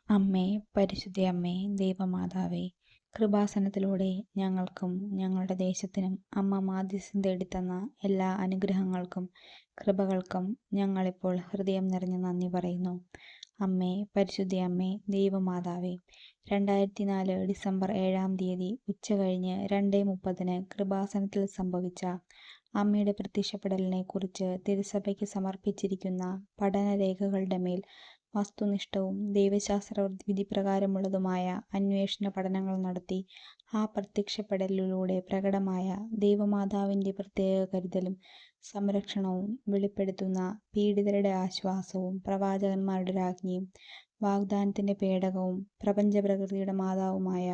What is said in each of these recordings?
അമ്മേ, പരിശുദ്ധ അമ്മേ, ദൈവമാതാവേ, കൃപാസനത്തിലൂടെ ഞങ്ങൾക്കും ഞങ്ങളുടെ ദേശത്തിനും അമ്മ മാധ്യസ്ഥം തേടിത്തന്ന എല്ലാ അനുഗ്രഹങ്ങൾക്കും കൃപകൾക്കും ഞങ്ങളിപ്പോൾ ഹൃദയം നിറഞ്ഞ നന്ദി പറയുന്നു. അമ്മേ, പരിശുദ്ധ അമ്മേ, ദൈവമാതാവേ, 2004 ഡിസംബർ 7-ാം തീയതി ഉച്ചകഴിഞ്ഞ് 2:30 കൃപാസനത്തിൽ സംഭവിച്ച അമ്മയുടെ പ്രത്യക്ഷപ്പെടലിനെ കുറിച്ച് തിരുസഭയ്ക്ക് സമർപ്പിച്ചിരിക്കുന്ന പഠനരേഖകളുടെ മേൽ വസ്തുനിഷ്ഠവും ദൈവശാസ്ത്ര വിധിപ്രകാരമുള്ളതുമായ അന്വേഷണ പഠനങ്ങൾ നടത്തി ആ പ്രത്യക്ഷപ്പെടലിലൂടെ പ്രകടമായ ദൈവമാതാവിൻ്റെ പ്രത്യേക കരുതലും സംരക്ഷണവും വെളിപ്പെടുത്തുന്ന പീഡിതരുടെ ആശ്വാസവും പ്രവാചകന്മാരുടെ രാജ്ഞിയും വാഗ്ദാനത്തിൻ്റെ പേടകവും പ്രപഞ്ചപ്രകൃതിയുടെ മാതാവുമായ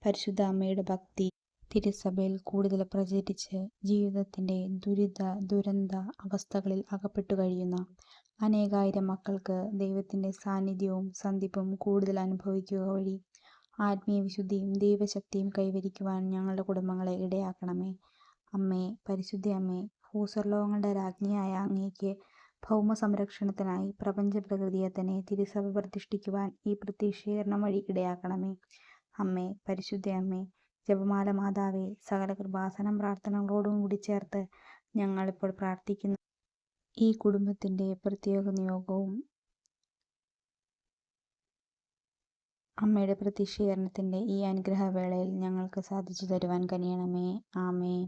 പരിശുദ്ധ അമ്മയുടെ ഭക്തി തിരുസഭയിൽ കൂടുതൽ പ്രചരിച്ച് ജീവിതത്തിൻ്റെ ദുരന്ത അവസ്ഥകളിൽ അകപ്പെട്ടു കഴിയുന്ന അനേകായിരം മക്കൾക്ക് ദൈവത്തിൻ്റെ സാന്നിധ്യവും സന്ധിപ്പും കൂടുതൽ അനുഭവിക്കുക വഴി ആത്മീയ വിശുദ്ധിയും ദൈവശക്തിയും കൈവരിക്കുവാൻ ഞങ്ങളുടെ കുടുംബങ്ങളെ ഇടയാക്കണമേ. അമ്മേ, പരിശുദ്ധ അമ്മേ, ഭൂസ്വർലോകങ്ങളുടെ രാജ്ഞിയായ അങ്ങേക്ക് ഭൗമ സംരക്ഷണത്തിനായി പ്രപഞ്ചപ്രകൃതിയെ തന്നെ തിരുസഭ പ്രതിഷ്ഠിക്കുവാൻ ഈ പ്രത്യക്ഷീകരണം വഴി ഇടയാക്കണമേ. അമ്മേ, പരിശുദ്ധ അമ്മേ, ജപമാല മാതാവേ, സകല കൃപാസനം പ്രാർത്ഥനകളോടും കൂടി ചേർത്ത് ഞങ്ങളിപ്പോൾ പ്രാർത്ഥിക്കുന്ന ഈ കുടുംബത്തിൻ്റെ പ്രത്യേക നിയോഗവും അമ്മയുടെ പ്രത്യക്ഷീകരണത്തിൻ്റെ ഈ അനുഗ്രഹവേളയിൽ ഞങ്ങൾക്ക് സാധിച്ചു തരുവാൻ കനിയണമേ. ആമേൻ.